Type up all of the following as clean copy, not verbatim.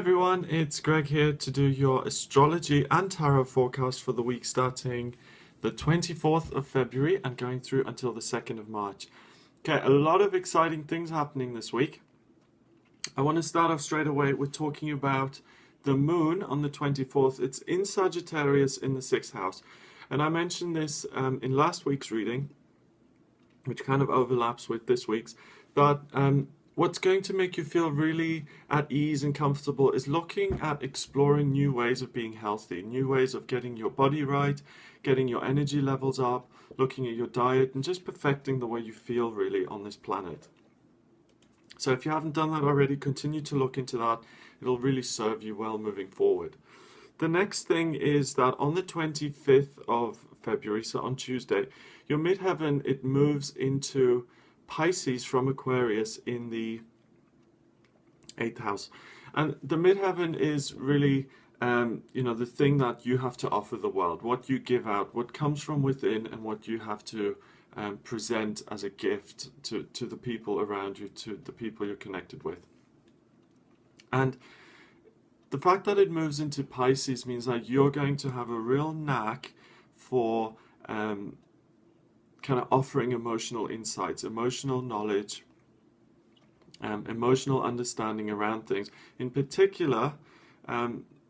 everyone, it's Greg here to do your astrology and tarot forecast for the week starting the 24th of February and going through until the 2nd of March. Okay, a lot of exciting things happening this week. I want to start off straight away with talking about the moon on the 24th. It's in Sagittarius in the 6th house. And I mentioned this in last week's reading, which kind of overlaps with this week's, but what's going to make you feel really at ease and comfortable is looking at exploring new ways of being healthy, new ways of getting your body right, getting your energy levels up, looking at your diet, and just perfecting the way you feel really on this planet. So if you haven't done that already, continue to look into that. It'll really serve you well moving forward. The next thing is that on the 25th of February, so on Tuesday, your midheaven, it moves into Pisces from Aquarius in the 8th house. And the midheaven is really, the thing that you have to offer the world, what you give out, what comes from within, and what you have to present as a gift to the people around you, to the people you're connected with. And the fact that it moves into Pisces means that you're going to have a real knack for kind of offering emotional insights, emotional knowledge, emotional understanding around things, in particular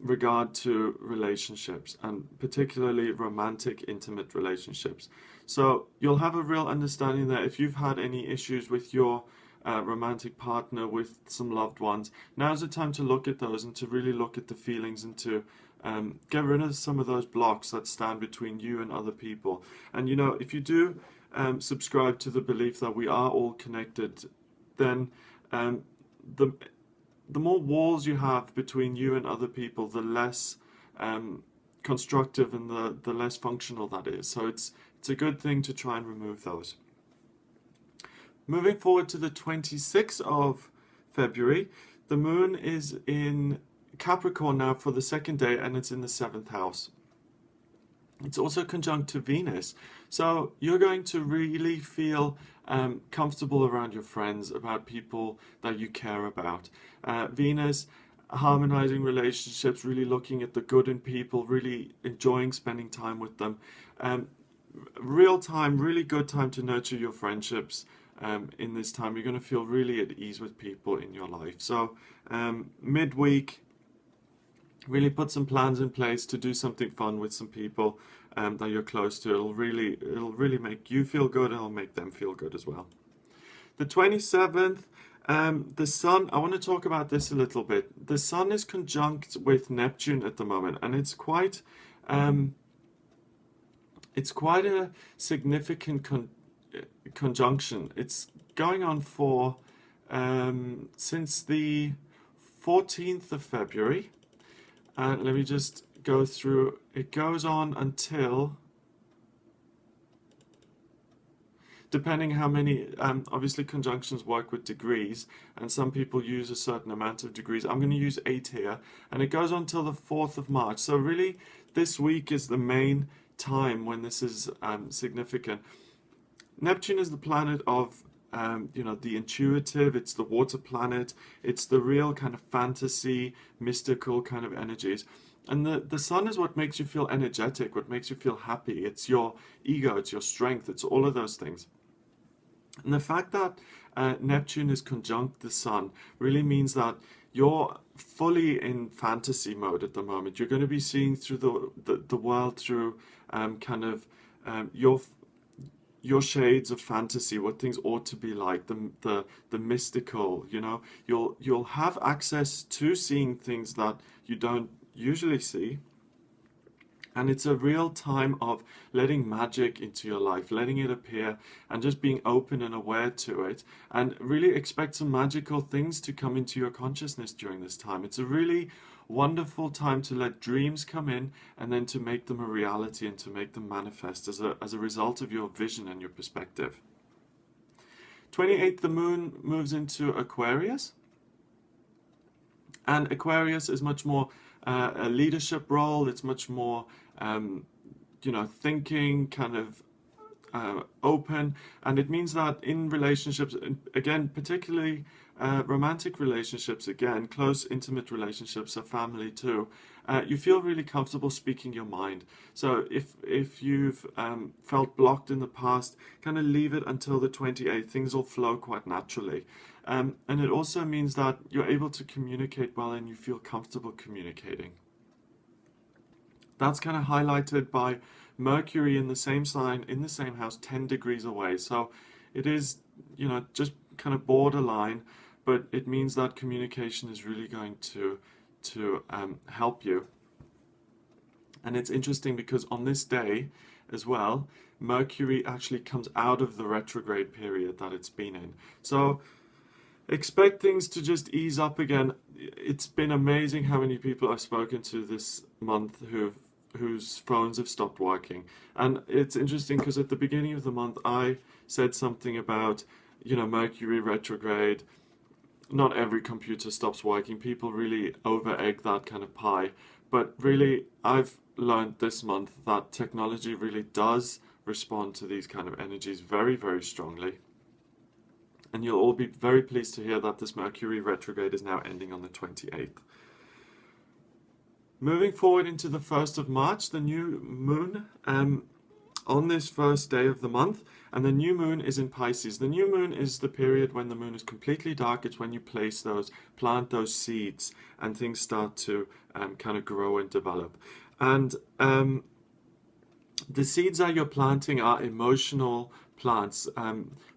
regard to relationships, and particularly romantic, intimate relationships. So you'll have a real understanding that if you've had any issues with your romantic partner, with some loved ones, now's the time to look at those and to really look at the feelings and to get rid of some of those blocks that stand between you and other people. And if you do subscribe to the belief that we are all connected, then the more walls you have between you and other people, the less constructive and the less functional that is. So it's a good thing to try and remove those. Moving forward to the 26th of February, the moon is in Capricorn now for the second day, and it's in the 7th house. It's also conjunct to Venus. So you're going to really feel comfortable around your friends, about people that you care about. Venus, harmonizing relationships, really looking at the good in people, really enjoying spending time with them. Real time, really good time to nurture your friendships. In this time, you're going to feel really at ease with people in your life. So midweek, really put some plans in place to do something fun with some people that you're close to. It'll really make you feel good, and it'll make them feel good as well. The 27th, the Sun, I want to talk about this a little bit. The Sun is conjunct with Neptune at the moment, and it's quite a significant conjunction. It's going on for since the 14th of February. And let me just go through. It goes on until, depending how many, obviously conjunctions work with degrees, and some people use a certain amount of degrees. I'm going to use 8 here, and it goes on till the 4th of March. So really, this week is the main time when this is significant. Neptune is the planet of the intuitive. It's the water planet. It's the real kind of fantasy, mystical kind of energies. And the Sun is what makes you feel energetic, what makes you feel happy. It's your ego, it's your strength, it's all of those things. And the fact that Neptune is conjunct the Sun really means that you're fully in fantasy mode at the moment. You're going to be seeing through the world through your shades of fantasy, what things ought to be like, the mystical. You'll have access to seeing things that you don't usually see, and it's a real time of letting magic into your life, letting it appear, and just being open and aware to it, and really expect some magical things to come into your consciousness during this time. It's a really wonderful time to let dreams come in, and then to make them a reality and to make them manifest as a result of your vision and your perspective. 28th, the moon moves into Aquarius, and Aquarius is much more a leadership role. It's much more thinking, kind of open, and it means that in relationships, again, particularly romantic relationships, again, close, intimate relationships, a family too, you feel really comfortable speaking your mind. So if you've felt blocked in the past, kind of leave it until the 28th. Things will flow quite naturally. And it also means that you're able to communicate well and you feel comfortable communicating. That's kind of highlighted by Mercury in the same sign, in the same house, 10 degrees away. So it is, you know, just kind of borderline, but it means that communication is really going to help you. And it's interesting because on this day as well, Mercury actually comes out of the retrograde period that it's been in. So expect things to just ease up again. It's been amazing how many people I've spoken to this month whose phones have stopped working. And it's interesting because at the beginning of the month I said something about, you know, Mercury retrograde. Not every computer stops working. People really over-egg that kind of pie. But really, I've learned this month that technology really does respond to these kind of energies very, very strongly. And you'll all be very pleased to hear that this Mercury retrograde is now ending on the 28th. Moving forward into the 1st of March, the new moon on this first day of the month, and the new moon is in Pisces. The new moon is the period when the moon is completely dark. It's when you plant those seeds, and things start to kind of grow and develop. And the seeds that you're planting are emotional plants,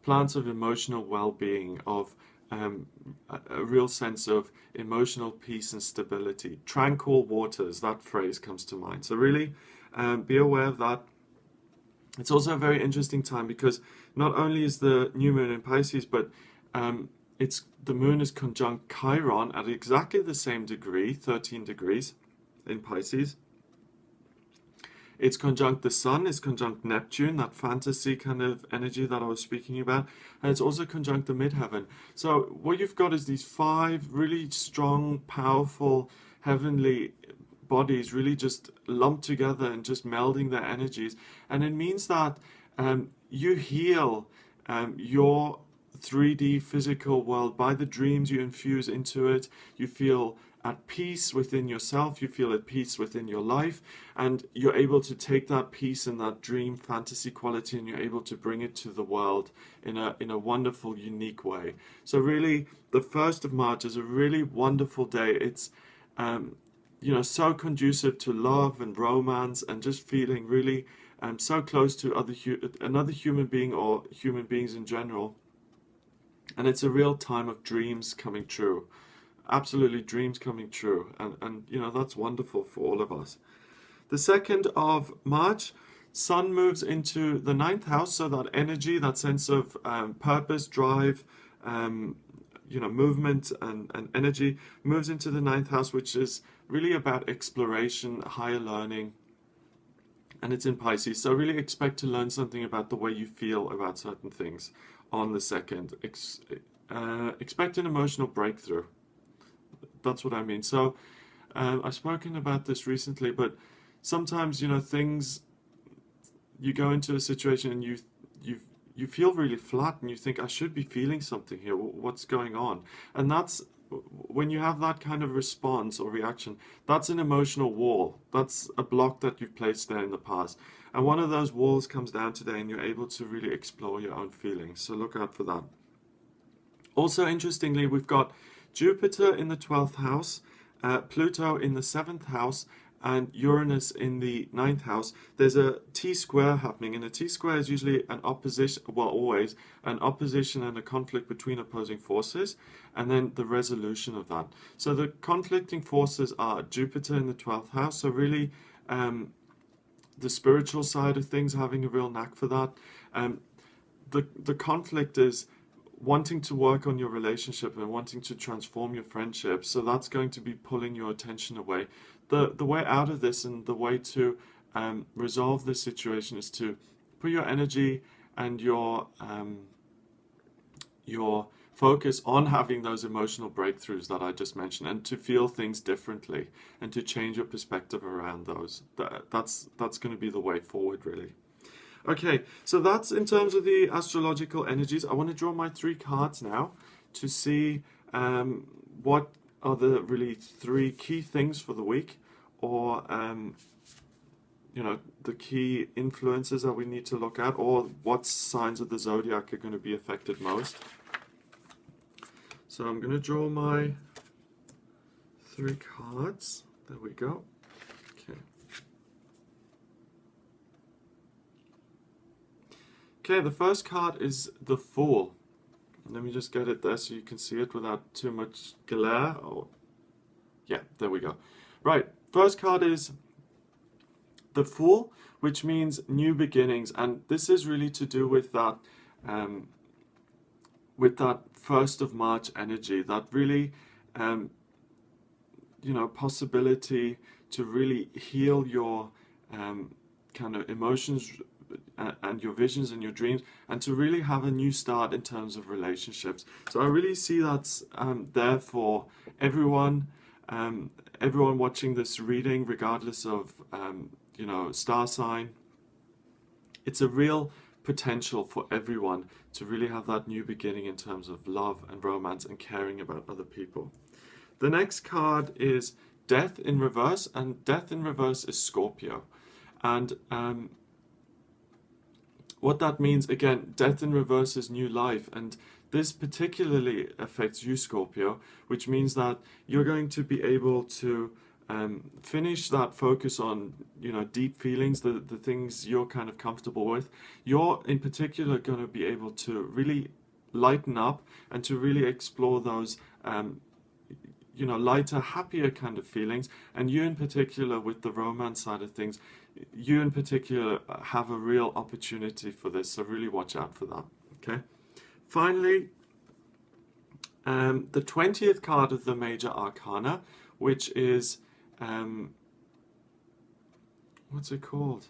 plants of emotional well-being, of a real sense of emotional peace and stability. Tranquil waters, that phrase comes to mind. So really be aware of that. It's also a very interesting time because not only is the new moon in Pisces, but the moon is conjunct Chiron at exactly the same degree, 13 degrees in Pisces. It's conjunct the sun, it's conjunct Neptune, that fantasy kind of energy that I was speaking about, and it's also conjunct the midheaven. So what you've got is these 5 really strong, powerful, heavenly bodies really just lumped together and just melding their energies. And it means that you heal your 3D physical world by the dreams you infuse into it. You feel at peace within yourself, you feel at peace within your life, and you're able to take that peace and that dream fantasy quality and you're able to bring it to the world in a wonderful, unique way. So really, the 1st of March is a really wonderful day. It's you know, so conducive to love and romance and just feeling really so close to another human being or human beings in general. And it's a real time of dreams coming true. Absolutely, dreams coming true. And you know, that's wonderful for all of us. The 2nd of March, Sun moves into the 9th house, so that energy, that sense of purpose, drive, you know, movement and energy moves into the 9th house, which is really about exploration, higher learning, and it's in Pisces. So really expect to learn something about the way you feel about certain things on the 2nd. Expect an emotional breakthrough. That's what I mean. So I've spoken about this recently, but sometimes, you know, you go into a situation and you feel really flat and you think, I should be feeling something here. What's going on? And that's when you have that kind of response or reaction, that's an emotional wall. That's a block that you've placed there in the past. And one of those walls comes down today and you're able to really explore your own feelings. So look out for that. Also, interestingly, we've got Jupiter in the 12th house, Pluto in the 7th house, and Uranus in the 9th house. There's a T-square happening, and a T-square is usually an opposition, well, always, an opposition and a conflict between opposing forces, and then the resolution of that. So the conflicting forces are Jupiter in the 12th house, so really the spiritual side of things, having a real knack for that. The conflict is wanting to work on your relationship and wanting to transform your friendship, so that's going to be pulling your attention away. The way out of this and the way to resolve this situation is to put your energy and your focus on having those emotional breakthroughs that I just mentioned, and to feel things differently and to change your perspective around those. That's going to be the way forward, really. Okay, so that's in terms of the astrological energies. I want to draw my 3 cards now to see what are the really 3 key things for the week, or the key influences that we need to look at, or what signs of the zodiac are going to be affected most. So I'm going to draw my 3 cards. There we go. Okay. Okay, the first card is the Fool. Let me just get it there so you can see it without too much glare. Oh, yeah, there we go. Right, first card is the Fool, which means new beginnings, and this is really to do with that 1st of March energy, that really possibility to really heal your kind of emotions and your visions and your dreams, and to really have a new start in terms of relationships. So I really see that's there for everyone, everyone watching this reading, regardless of star sign. It's a real potential for everyone to really have that new beginning in terms of love and romance and caring about other people. The next card is Death in Reverse, and Death in Reverse is Scorpio. And what that means, again, Death in Reverse is new life, and this particularly affects you, Scorpio, which means that you're going to be able to finish that focus on deep feelings, the things you're kind of comfortable with. You're in particular going to be able to really lighten up and to really explore those lighter, happier kind of feelings. And you in particular, with the romance side of things, you in particular have a real opportunity for this, so really watch out for that. Okay. Finally, the 20th card of the Major Arcana, which is what's it called?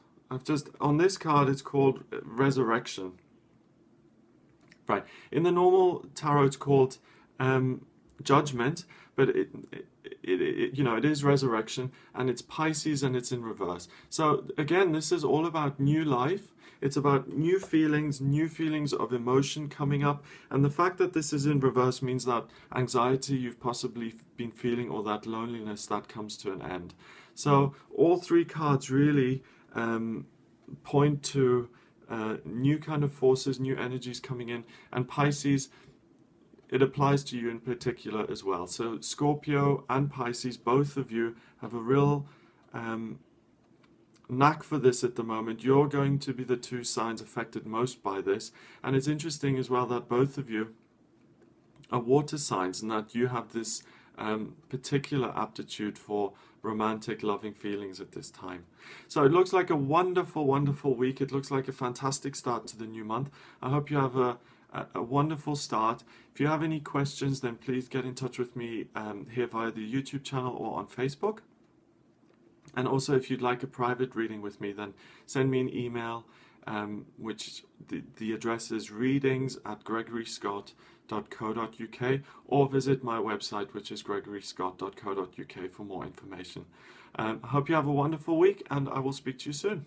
On this card it's called Resurrection. Right. In the normal tarot it's called Judgment, but it is Resurrection, and it's Pisces, and it's in reverse. So again, this is all about new life. It's about new feelings of emotion coming up, and the fact that this is in reverse means that anxiety you've possibly been feeling, or that loneliness, that comes to an end. So all 3 cards really point to new kind of forces, new energies coming in, and Pisces, it applies to you in particular as well. So Scorpio and Pisces, both of you have a real knack for this at the moment. You're going to be the 2 signs affected most by this, and it's interesting as well that both of you are water signs, and that you have this particular aptitude for romantic, loving feelings at this time. So it looks like a wonderful, wonderful week. It looks like a fantastic start to the new month. I hope you have a wonderful start. If you have any questions, then please get in touch with me here via the YouTube channel or on Facebook. And also, if you'd like a private reading with me, then send me an email, which the address is readings@gregoryscott.co.uk, or visit my website, which is gregoryscott.co.uk, for more information. I hope you have a wonderful week, and I will speak to you soon.